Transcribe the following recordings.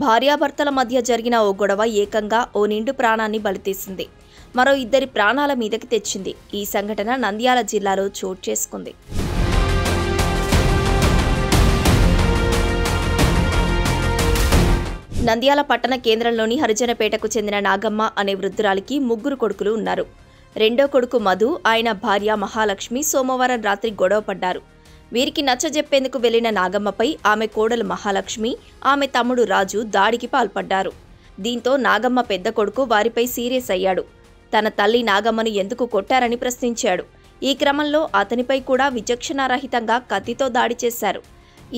భార్యాభర్తల మధ్య జరిగిన ఓ గొడవ ఏకంగా ఓ నిండు ప్రాణాన్ని బలితీసింది. మరో ఇద్దరి ప్రాణాల మీదకి తెచ్చింది. ఈ సంఘటన నంద్యాల జిల్లాలో చోటు చేసుకుంది. నంద్యాల పట్టణ కేంద్రంలోని హరిజనపేటకు చెందిన నాగమ్మ అనే వృద్ధురాలికి ముగ్గురు కొడుకులు ఉన్నారు. రెండో కొడుకు మధు, ఆయన భార్య మహాలక్ష్మి సోమవారం రాత్రి గొడవ పడ్డారు. వీరికి నచ్చజెప్పేందుకు వెళ్లిన నాగమ్మపై ఆమె కోడలు మహాలక్ష్మి, ఆమె తమ్ముడు రాజు దాడికి పాల్పడ్డారు. దీంతో నాగమ్మ పెద్ద కొడుకు వారిపై సీరియస్ అయ్యాడు. తన తల్లి నాగమ్మను ఎందుకు కొట్టారని ప్రశ్నించాడు. ఈ క్రమంలో అతనిపై కూడా విచక్షణారహితంగా కత్తితో దాడి చేశారు.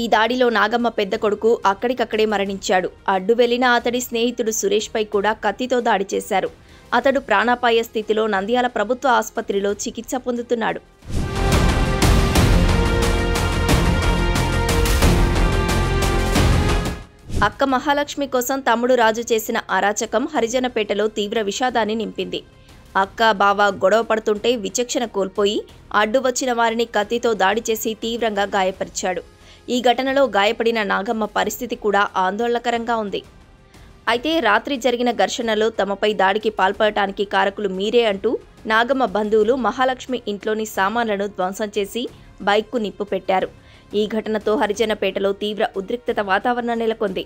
ఈ దాడిలో నాగమ్మ పెద్ద కొడుకు అక్కడికక్కడే మరణించాడు. అడ్డు వెళ్లిన అతడి స్నేహితుడు సురేష్పై కూడా కత్తితో దాడి చేశారు. అతడు ప్రాణాపాయ స్థితిలో నంద్యాల ప్రభుత్వ ఆసుపత్రిలో చికిత్స పొందుతున్నాడు. అక్క మహాలక్ష్మి కోసం తమ్ముడు రాజు చేసిన అరాచకం హరిజనపేటలో తీవ్ర విషాదాన్ని నింపింది. అక్క, బావ గొడవ పడుతుంటే విచక్షణ కోల్పోయి అడ్డు వచ్చిన వారిని కత్తితో దాడి చేసి తీవ్రంగా గాయపరిచాడు. ఈ ఘటనలో గాయపడిన నాగమ్మ పరిస్థితి కూడా ఆందోళనకరంగా ఉంది. అయితే రాత్రి జరిగిన ఘర్షణలో తమపై దాడికి పాల్పడటానికి కారకులు మీరే అంటూ నాగమ్మ బంధువులు మహాలక్ష్మి ఇంట్లోని సామాన్లను ధ్వంసం చేసి బైక్కు నిప్పు పెట్టారు. ఈ ఘటనతో హరిజనపేటలో తీవ్ర ఉద్రిక్తత వాతావరణం నెలకొంది.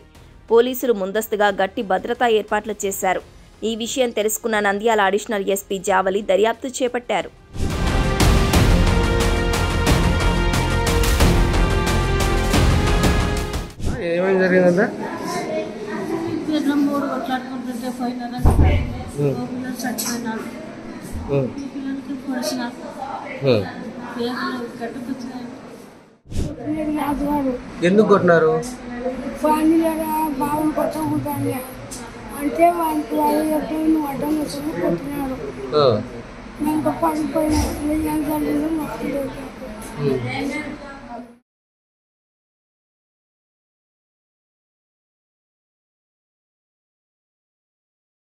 పోలీసులు ముందస్తుగా గట్టి భద్రతా ఏర్పాట్లు చేశారు. ఈ విషయం తెలుసుకున్న నంద్యాల అడిషనల్ ఎస్పీ జావలి దర్యాప్తు చేపట్టారు. ఎందుకు కొట్టినారు? బాగా కొట్టుకుంటాను అంటే వాళ్ళు ఎప్పుడు అడ్డం వచ్చి కొట్టినాడు. నేను పడిపోయినా